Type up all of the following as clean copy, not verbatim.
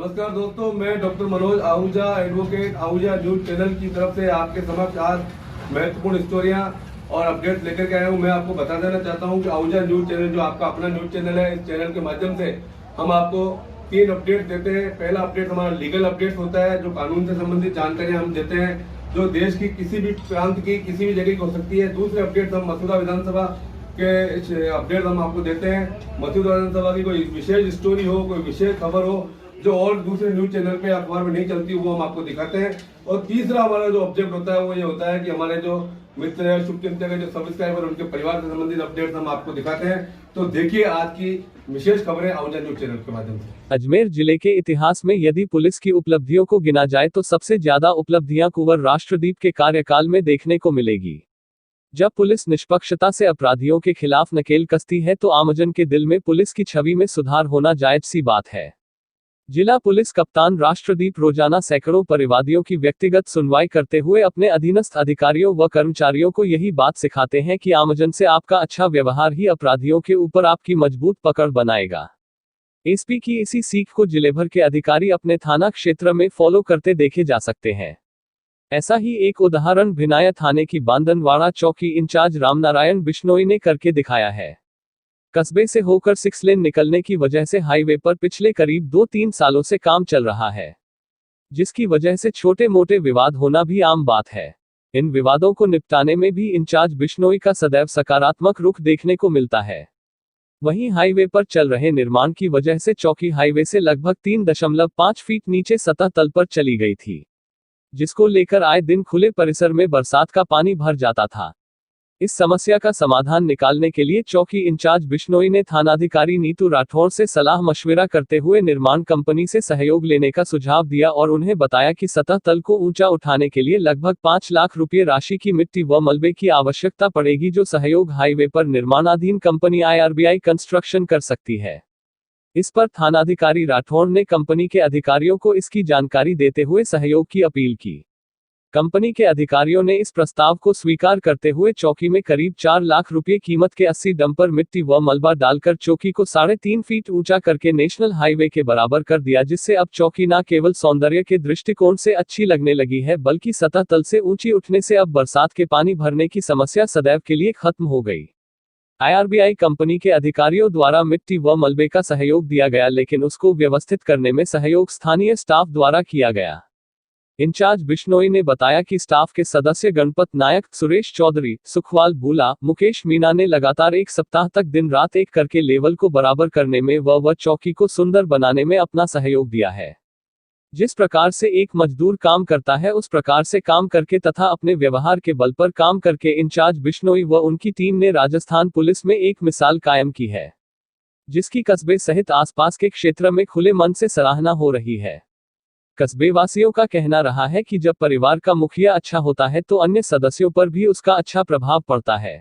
नमस्कार दोस्तों, मैं doctor Manoj Ahuja, advocate Ahuja news channel की तरफ से आपके समक्ष आज महत्वपूर्ण स्टोरियां और अपडेट लेकर के आया हूं। मैं आपको बता देना चाहता हूं कि आहूजा न्यूज चैनल जो आपका अपना न्यूज चैनल है, इस चैनल के माध्यम से हम आपको 3 अपडेट देते हैं। पहला अपडेट हमारा लीगल अपडेट होता है, जो कानून से संबंधित जानकारियां हम देते हैं, जो देश की किसी भी प्रांत की किसी भी जगह की हो सकती है। दूसरे अपडेट हम मथुरा विधानसभा के अपडेट हम आपको देते हैं। मथुरा विधानसभा की कोई विशेष स्टोरी हो, कोई विशेष खबर हो जो और दूसरे न्यूज चैनल पे अखबार में नहीं चलती, वो हम आपको दिखाते हैं। और तीसरा हमारा जो ऑब्जेक्ट होता है वो ये होता है कि हमारे जो मित्र है, शुभचिंतक है, जो सब्सक्राइबर, उनके परिवार से संबंधित अपडेट हम आपको दिखाते हैं। तो देखिए आज की विशेष खबरें आहूजा न्यूज चैनल के माध्यम से। अजमेर जिले के इतिहास में यदि पुलिस की उपलब्धियों को गिना जाए तो सबसे ज्यादा उपलब्धियां कुंवर राष्ट्रदीप के कार्यकाल में देखने को मिलेगी। जब पुलिस निष्पक्षता से अपराधियों के खिलाफ नकेल कसती है तो आमजन के दिल में पुलिस की छवि में सुधार होना जायज सी बात है। जिला पुलिस कप्तान राष्ट्रदीप रोजाना सैकड़ों परिवादियों की व्यक्तिगत सुनवाई करते हुए अपने अधीनस्थ अधिकारियों व कर्मचारियों को यही बात सिखाते हैं कि आमजन से आपका अच्छा व्यवहार ही अपराधियों के ऊपर आपकी मजबूत पकड़ बनाएगा। एसपी की इसी सीख को जिले भर के अधिकारी अपने थाना क्षेत्र में फॉलो करते देखे जा सकते हैं। ऐसा ही एक उदाहरण भिनाया थाने की बांदनवाड़ा चौकी इंचार्ज रामनारायण बिश्नोई ने करके दिखाया है। कस्बे से होकर 6 लेन निकलने की वजह से हाईवे पर पिछले करीब 2-3 सालों से काम चल रहा है, जिसकी वजह से छोटे मोटे विवाद होना भी आम बात है। इन विवादों को निपटाने में भी इंचार्ज बिश्नोई का सदैव सकारात्मक रुख देखने को मिलता है। वहीं हाईवे पर चल रहे निर्माण की वजह से चौकी हाईवे से लगभग 3.5 फीट नीचे सतह तल पर चली गई थी, जिसको लेकर आए दिन खुले परिसर में बरसात का पानी भर जाता था। इस समस्या का समाधान निकालने के लिए चौकी इंचार्ज बिश्नोई ने थानाधिकारी नीतू राठौर से सलाह मशविरा करते हुए निर्माण कंपनी से सहयोग लेने का सुझाव दिया और उन्हें बताया कि सतह तल को ऊंचा उठाने के लिए लगभग 5 लाख रुपये राशि की मिट्टी व मलबे की आवश्यकता पड़ेगी, जो सहयोग हाईवे पर निर्माणाधीन कंपनी IRBI कंस्ट्रक्शन कर सकती है। इस पर थानाधिकारी राठौर ने कंपनी के अधिकारियों को इसकी जानकारी देते हुए सहयोग की अपील की। कंपनी के अधिकारियों ने इस प्रस्ताव को स्वीकार करते हुए चौकी में करीब 4 लाख रुपये कीमत के 80 डंपर मिट्टी व मलबा डालकर चौकी को 3.5 फीट ऊंचा करके नेशनल हाईवे के बराबर कर दिया, जिससे अब चौकी न केवल सौंदर्य के दृष्टिकोण से अच्छी लगने लगी है, बल्कि सतह तल से ऊंची उठने से अब बरसात के पानी भरने की समस्या सदैव के लिए खत्म हो गई। IRBI कंपनी के अधिकारियों द्वारा मिट्टी व मलबे का सहयोग दिया गया, लेकिन उसको व्यवस्थित करने में सहयोग स्थानीय स्टाफ द्वारा किया गया। इंचार्ज बिश्नोई ने बताया कि स्टाफ के सदस्य गणपत नायक, सुरेश चौधरी, सुखवाल बूला, मुकेश मीना ने लगातार 1 सप्ताह तक दिन रात एक करके लेवल को बराबर करने में व चौकी को सुंदर बनाने में अपना सहयोग दिया है। जिस प्रकार से एक मजदूर काम करता है, उस प्रकार से काम करके तथा अपने व्यवहार के बल पर काम करके इंचार्ज बिश्नोई व उनकी टीम ने राजस्थान पुलिस में एक मिसाल कायम की है, जिसकी कस्बे सहित आसपास के क्षेत्र में खुले मन से सराहना हो रही है। कस्बे वासियों का कहना रहा है कि जब परिवार का मुखिया अच्छा होता है तो अन्य सदस्यों पर भी उसका अच्छा प्रभाव पड़ता है।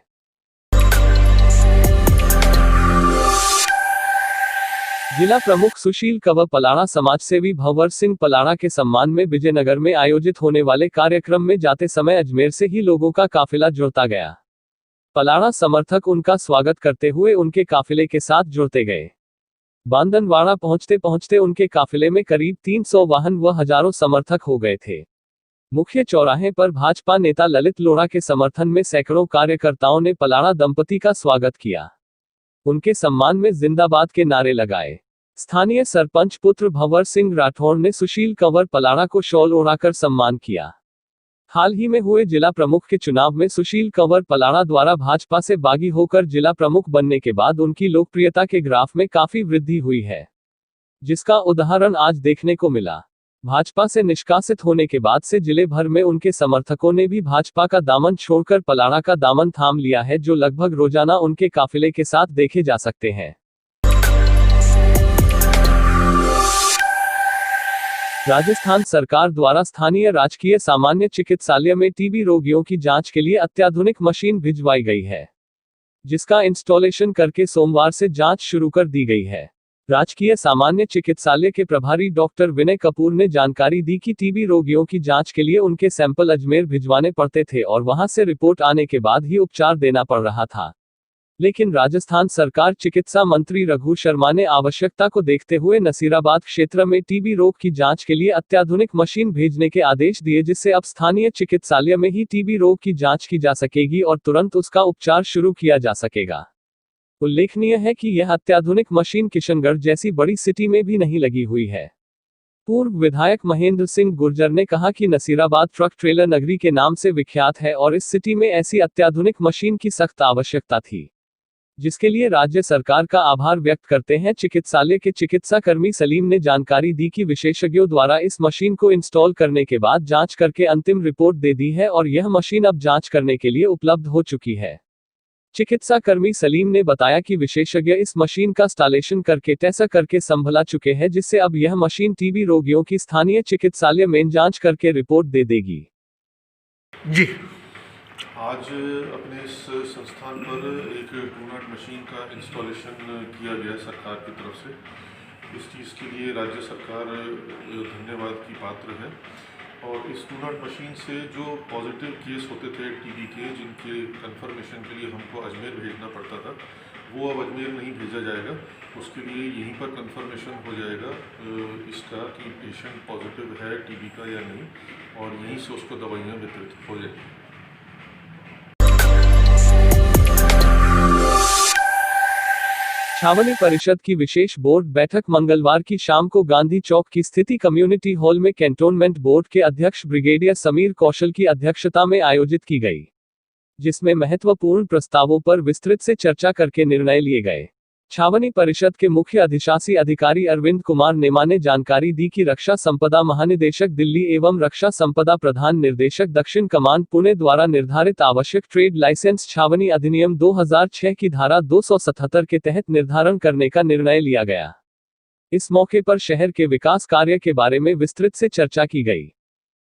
जिला प्रमुख सुशील कंवर पलाड़ा समाजसेवी भंवर सिंह पलाड़ा के सम्मान में विजयनगर में आयोजित होने वाले कार्यक्रम में जाते समय अजमेर से ही लोगों का काफिला जुड़ता गया। पलाड़ा समर्थक उनका स्वागत करते हुए उनके काफिले के साथ जुड़ते गए। बांदनवाड़ा पहुंचते पहुंचते उनके काफिले में करीब 300 वाहन व हजारों समर्थक हो गए थे। मुख्य चौराहे पर भाजपा नेता ललित लोढ़ा के समर्थन में सैकड़ों कार्यकर्ताओं ने पलाड़ा दंपति का स्वागत किया। उनके सम्मान में जिंदाबाद के नारे लगाए। स्थानीय सरपंच पुत्र भंवर सिंह राठौर ने सुशील कंवर पलाड़ा को शॉल ओढ़ाकर सम्मान किया। हाल ही में हुए जिला प्रमुख के चुनाव में सुशील कंवर पलाड़ा द्वारा भाजपा से बागी होकर जिला प्रमुख बनने के बाद उनकी लोकप्रियता के ग्राफ में काफी वृद्धि हुई है, जिसका उदाहरण आज देखने को मिला। भाजपा से निष्कासित होने के बाद से जिले भर में उनके समर्थकों ने भी भाजपा का दामन छोड़कर पलाड़ा का दामन थाम लिया है, जो लगभग रोजाना उनके काफिले के साथ देखे जा सकते हैं। राजस्थान सरकार द्वारा स्थानीय राजकीय सामान्य चिकित्सालय में टीबी रोगियों की जांच के लिए अत्याधुनिक मशीन भिजवाई गई है, जिसका इंस्टॉलेशन करके सोमवार से जांच शुरू कर दी गई है। राजकीय सामान्य चिकित्सालय के प्रभारी डॉक्टर विनय कपूर ने जानकारी दी कि टीबी रोगियों की जांच के लिए उनके सैंपल अजमेर भिजवाने पड़ते थे और वहां से रिपोर्ट आने के बाद ही उपचार देना पड़ रहा था। लेकिन राजस्थान सरकार चिकित्सा मंत्री रघु शर्मा ने आवश्यकता को देखते हुए नसीराबाद क्षेत्र में टीबी रोग की जांच के लिए अत्याधुनिक मशीन भेजने के आदेश दिए, जिससे अब स्थानीय चिकित्सालय में ही टीबी रोग की जांच की जा सकेगी और तुरंत उसका उपचार शुरू किया जा सकेगा। उल्लेखनीय है कि यह अत्याधुनिक मशीन किशनगढ़ जैसी बड़ी सिटी में भी नहीं लगी हुई है। पूर्व विधायक महेंद्र सिंह गुर्जर ने कहा कि नसीराबाद ट्रक ट्रेलर नगरी के नाम से विख्यात है और इस सिटी में ऐसी अत्याधुनिक मशीन की सख्त आवश्यकता थी, जिसके लिए राज्य सरकार का आभार व्यक्त करते हैं। चिकित्सालय के चिकित्सा कर्मी सलीम ने जानकारी दी कि विशेषज्ञों द्वारा इस मशीन को इंस्टॉल करने के बाद जांच करके अंतिम रिपोर्ट दे दी है और यह मशीन अब जांच करने के लिए उपलब्ध हो चुकी है। चिकित्सा कर्मी सलीम ने बताया कि विशेषज्ञ इस मशीन का इंस्टॉलेशन करके टेस्ट करके संभला चुके हैं, जिससे अब यह मशीन टीबी रोगियों की स्थानीय चिकित्सालय में जांच करके रिपोर्ट दे देगी। जी, आज अपने इस संस्थान पर एक टूनाट मशीन का इंस्टॉलेशन किया गया सरकार की तरफ से। इस चीज़ के लिए राज्य सरकार धन्यवाद की पात्र है। और इस टूनाट मशीन से जो पॉजिटिव केस होते थे टीबी के, जिनके कंफर्मेशन के लिए हमको अजमेर भेजना पड़ता था, वो अब अजमेर नहीं भेजा जाएगा। उसके लिए यहीं पर कंफर्मेशन हो जाएगा इसका कि पेशेंट पॉजिटिव है टीबी का या नहीं, और यहीं से उसको दवाइयाँ वितरित हो जाएगी। छावनी परिषद की विशेष बोर्ड बैठक मंगलवार की शाम को गांधी चौक की स्थिति कम्युनिटी हॉल में कैंटोनमेंट बोर्ड के अध्यक्ष ब्रिगेडियर समीर कौशल की अध्यक्षता में आयोजित की गई, जिसमें महत्वपूर्ण प्रस्तावों पर विस्तृत से चर्चा करके निर्णय लिए गए। छावनी परिषद के मुख्य अधिशासी अधिकारी अरविंद कुमार नेमा ने जानकारी दी कि रक्षा संपदा महानिदेशक दिल्ली एवं रक्षा संपदा प्रधान निर्देशक दक्षिण कमान पुणे द्वारा निर्धारित आवश्यक ट्रेड लाइसेंस छावनी अधिनियम 2006 की धारा 277 के तहत निर्धारण करने का निर्णय लिया गया। इस मौके पर शहर के विकास कार्य के बारे में विस्तृत से चर्चा की गई,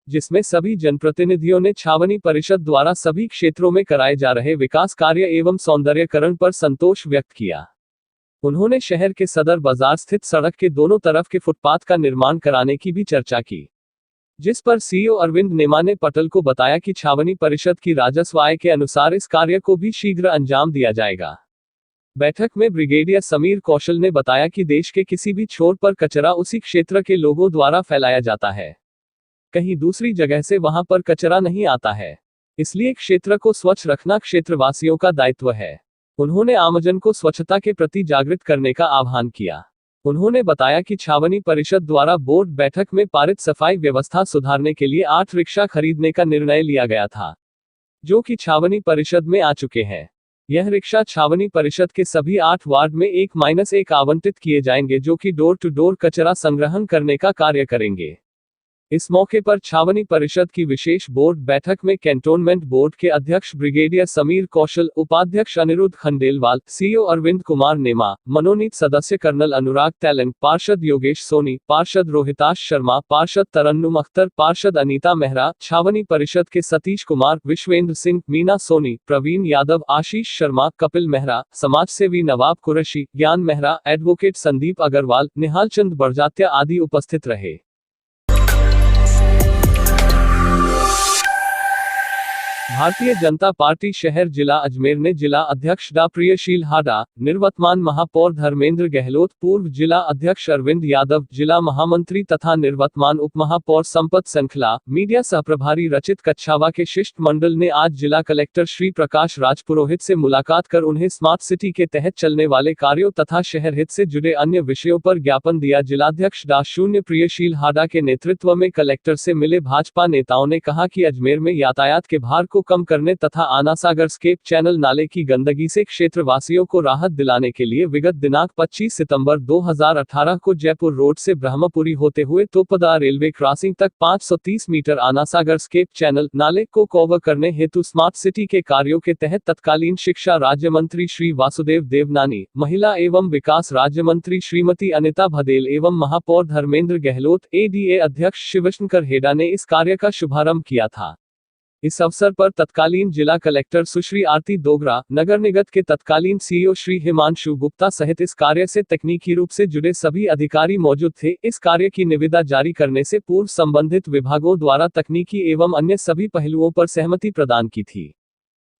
जिसमें सभी जनप्रतिनिधियों ने छावनी परिषद द्वारा सभी क्षेत्रों में कराए जा रहे विकास कार्य एवं सौंदर्यकरण पर संतोष व्यक्त किया। उन्होंने शहर के सदर बाजार स्थित सड़क के दोनों तरफ के फुटपाथ का निर्माण कराने की भी चर्चा की, जिस पर सीईओ अरविंद नेमा ने पटल को बताया कि छावनी परिषद की राजस्व आय के अनुसार इस कार्य को भी शीघ्र अंजाम दिया जाएगा। बैठक में ब्रिगेडियर समीर कौशल ने बताया कि देश के किसी भी छोर पर कचरा उसी क्षेत्र के लोगों द्वारा फैलाया जाता है, कहीं दूसरी जगह से वहां पर कचरा नहीं आता है, इसलिए क्षेत्र को स्वच्छ रखना क्षेत्रवासियों का दायित्व है। उन्होंने आमजन को स्वच्छता के प्रति जागृत करने का आह्वान किया। उन्होंने बताया कि छावनी परिषद द्वारा बोर्ड बैठक में पारित सफाई व्यवस्था सुधारने के लिए 8 रिक्शा खरीदने का निर्णय लिया गया था, जो कि छावनी परिषद में आ चुके हैं। यह रिक्शा छावनी परिषद के सभी 8 वार्ड में 1-1 आवंटित किए जाएंगे, जो कि डोर टू डोर कचरा संग्रहण करने का कार्य करेंगे। इस मौके पर छावनी परिषद की विशेष बोर्ड बैठक में कैंटोनमेंट बोर्ड के अध्यक्ष ब्रिगेडियर समीर कौशल, उपाध्यक्ष अनिरुद्ध खंडेलवाल, सीईओ अरविंद कुमार नेमा, मनोनीत सदस्य कर्नल अनुराग तैलंग, पार्षद योगेश सोनी, पार्षद रोहिताश शर्मा, पार्षद तरन्नुम अख्तर, पार्षद अनीता मेहरा, छावनी परिषद के सतीश कुमार, विश्वेंद्र सिंह, मीना सोनी, प्रवीण यादव, आशीष शर्मा, कपिल मेहरा, समाजसेवी नवाब कुरैशी, ज्ञान मेहरा, एडवोकेट संदीप अग्रवाल, निहाल चंद बड़जात्या आदि उपस्थित रहे। भारतीय जनता पार्टी शहर जिला अजमेर ने जिला अध्यक्ष डा प्रियशील हाडा, निर्वतमान महापौर धर्मेंद्र गहलोत, पूर्व जिला अध्यक्ष अरविंद यादव, जिला महामंत्री तथा निर्वतमान उपमहापौर संपत संखला, मीडिया सहप्रभारी रचित कच्छावा के शिष्टमंडल ने आज जिला कलेक्टर श्री प्रकाश राजपुरोहित से मुलाकात कर उन्हें स्मार्ट सिटी के तहत चलने वाले कार्यों तथा शहर हित से जुड़े अन्य विषयों पर ज्ञापन दिया। जिलाध्यक्ष डा शून्य प्रियशील हाडा के नेतृत्व में कलेक्टर से मिले भाजपा नेताओं ने कहा कि अजमेर में यातायात के भार को कम करने तथा आनासागर स्केप चैनल नाले की गंदगी से क्षेत्रवासियों को राहत दिलाने के लिए विगत दिनांक 25 सितंबर 2018 को जयपुर रोड से ब्रह्मपुरी होते हुए तोपदा रेलवे क्रॉसिंग तक 530 मीटर आनासागर स्केप चैनल नाले को कवर करने हेतु स्मार्ट सिटी के कार्यों के तहत तत्कालीन शिक्षा राज्य मंत्री श्री वासुदेव देवनानी, महिला एवं विकास राज्य मंत्री श्रीमती अनिता भदेल एवं महापौर धर्मेंद्र गहलोत, एडीए अध्यक्ष शिवशंकर हेडा ने इस कार्य का शुभारंभ किया था। इस अवसर पर तत्कालीन जिला कलेक्टर सुश्री आरती दोगरा, नगर निगम के तत्कालीन सीईओ श्री हिमांशु गुप्ता सहित इस कार्य से तकनीकी रूप से जुड़े सभी अधिकारी मौजूद थे। इस कार्य की निविदा जारी करने से पूर्व संबंधित विभागों द्वारा तकनीकी एवं अन्य सभी पहलुओं पर सहमति प्रदान की थी।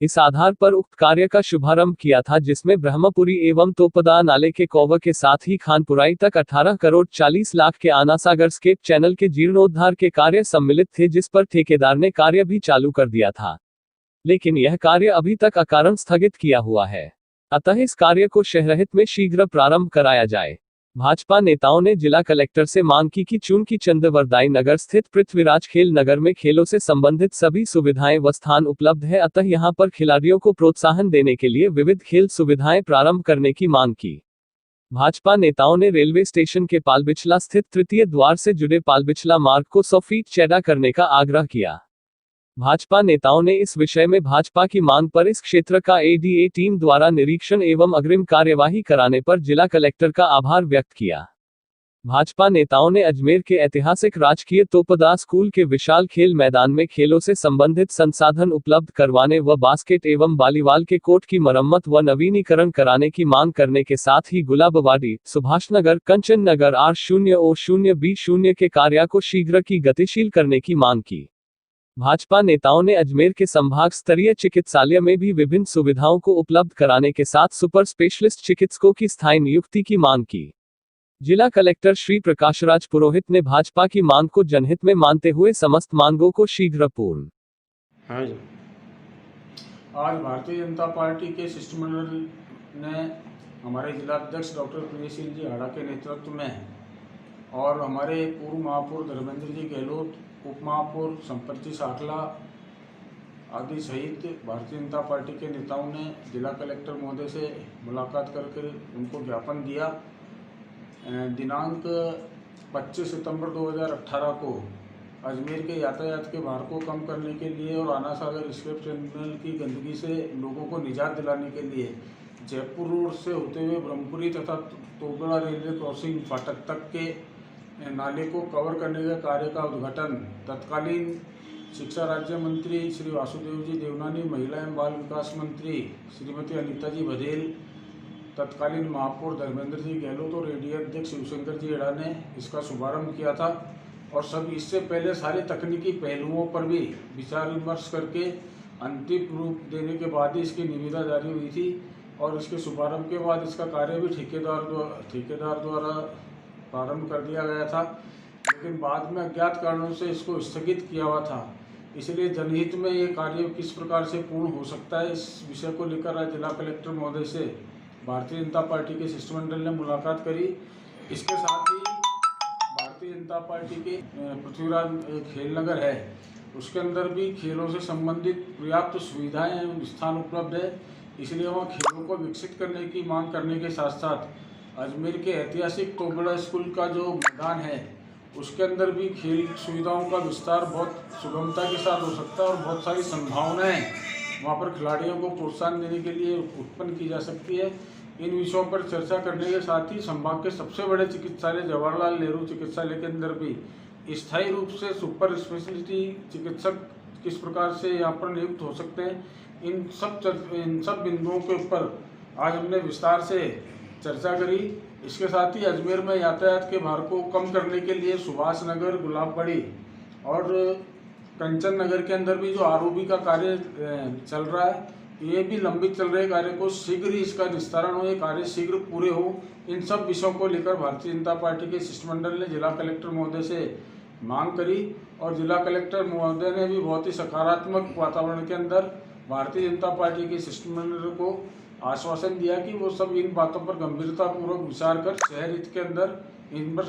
इस आधार पर उक्त कार्य का शुभारंभ किया था, जिसमें ब्रह्मपुरी एवं तोपदा नाले के कौवा के साथ ही खानपुराई तक 18 करोड़ 40 लाख के आनासागर स्केप चैनल के जीर्णोद्धार के कार्य सम्मिलित थे, जिस पर ठेकेदार ने कार्य भी चालू कर दिया था, लेकिन यह कार्य अभी तक अकारण स्थगित किया हुआ है। अतः इस कार्य को शहरहित में शीघ्र प्रारंभ कराया जाए। भाजपा नेताओं ने जिला कलेक्टर से मांग की कि चूंकि चंदवरदाई नगर स्थित पृथ्वीराज खेल नगर में खेलों से संबंधित सभी सुविधाएं व स्थान उपलब्ध है, अतः यहां पर खिलाड़ियों को प्रोत्साहन देने के लिए विविध खेल सुविधाएं प्रारंभ करने की मांग की। भाजपा नेताओं ने रेलवे स्टेशन के पालबिछला स्थित तृतीय द्वार से जुड़े पालबिछला मार्ग को 100 फीट चौड़ा करने का आग्रह किया। भाजपा नेताओं ने इस विषय में भाजपा की मांग पर इस क्षेत्र का एडीए टीम द्वारा निरीक्षण एवं अग्रिम कार्यवाही कराने पर जिला कलेक्टर का आभार व्यक्त किया। भाजपा नेताओं ने अजमेर के ऐतिहासिक राजकीय तोपदा स्कूल के विशाल खेल मैदान में खेलों से संबंधित संसाधन उपलब्ध करवाने व बास्केट एवं वॉलीबॉल के कोर्ट की मरम्मत व नवीनीकरण कराने की मांग करने के साथ ही गुलाबवाड़ी, सुभाषनगर, कंचन नगर R0O0B0 के कार्य को शीघ्र की गतिशील करने की मांग की। भाजपा नेताओं ने अजमेर के संभाग स्तरीय चिकित्सालय में भी विभिन्न सुविधाओं को उपलब्ध कराने के साथ सुपर स्पेशलिस्ट चिकित्सकों की स्थायी नियुक्ति की मांग की। जिला कलेक्टर श्री प्रकाशराज पुरोहित ने भाजपा की मांग को जनहित में मानते हुए समस्त मांगों को शीघ्र पूर्ण। आज भारतीय जनता पार्टी के शिष्टमंडल ने हमारे जिलाध्यक्ष डॉक्टर प्रियशील जी हाड़ा के नेतृत्व में और हमारे पूर्व महापौर धर्मेंद्र जी गहलोत, उप महापौर संपत्ति साखला आदि सहित भारतीय जनता पार्टी के नेताओं ने जिला कलेक्टर महोदय से मुलाकात करके उनको ज्ञापन दिया। दिनांक 25 सितंबर 2018 को अजमेर के यातायात के भार को कम करने के लिए और आनासागर स्केप चैनल की गंदगी से लोगों को निजात दिलाने के लिए जयपुर रोड से होते हुए ब्रह्मपुरी तथा तोगड़ा रेलवे क्रॉसिंग फाटक तक के नाले को कवर करने के कार्य का उद्घाटन तत्कालीन शिक्षा राज्य मंत्री श्री वासुदेव जी देवनानी, महिला एवं बाल विकास मंत्री श्रीमती अनीता जी बघेल, तत्कालीन महापौर धर्मेंद्र जी गहलोत और एडीए अध्यक्ष शिवशंकर जी हेड़ा ने इसका शुभारंभ किया था। और सब इससे पहले सारे तकनीकी पहलुओं पर भी विचार विमर्श करके अंतिम रूप देने के बाद ही इसकी निविदा जारी हुई थी और इसके शुभारंभ के बाद इसका कार्य भी ठेकेदार द्वारा प्रारंभ कर दिया गया था, लेकिन बाद में अज्ञात कारणों से इसको स्थगित किया हुआ था। इसलिए जनहित में ये कार्य किस प्रकार से पूर्ण हो सकता है, इस विषय को लेकर आज जिला कलेक्टर महोदय से भारतीय जनता पार्टी के शिष्टमंडल ने मुलाकात करी। इसके साथ ही भारतीय जनता पार्टी के पृथ्वीराज खेल नगर है, उसके अंदर भी खेलों से संबंधित पर्याप्त सुविधाएं एवं स्थान उपलब्ध है, इसलिए वहाँ खेलों को विकसित करने की मांग करने के साथ साथ अजमेर के ऐतिहासिक तोगड़ा स्कूल का जो मैदान है उसके अंदर भी खेल सुविधाओं का विस्तार बहुत सुगमता के साथ हो सकता है और बहुत सारी संभावनाएं वहाँ पर खिलाड़ियों को प्रोत्साहन देने के लिए उत्पन्न की जा सकती है। इन विषयों पर चर्चा करने के साथ ही संभाग के सबसे बड़े चिकित्सालय जवाहरलाल नेहरू चिकित्सालय के अंदर भी स्थायी रूप से सुपर स्पेशलिटी चिकित्सक किस प्रकार से यहाँ पर नियुक्त हो सकते हैं, इन सब बिंदुओं के ऊपर आज हमने विस्तार से चर्चा करी। इसके साथ ही अजमेर में यातायात के भार को कम करने के लिए सुभाष नगर, गुलाबबाड़ी और कंचन नगर के अंदर भी जो आरओबी का कार्य चल रहा है, ये भी लंबित चल रहे कार्य को शीघ्र ही इसका निस्तारण हो, ये कार्य शीघ्र पूरे हो। इन सब विषयों को लेकर भारतीय जनता पार्टी के शिष्टमंडल ने जिला कलेक्टर महोदय से मांग करी और जिला कलेक्टर महोदय ने भी बहुत ही सकारात्मक वातावरण के अंदर भारतीय जनता पार्टी के शिष्टमंडल को आश्वासन दिया कि वो सब इन बातों पर गंभीरतापूर्वक विचार कर शहर हित के अंदर इन पर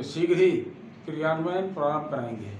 शीघ्र ही क्रियान्वयन प्रारंभ कराएंगे।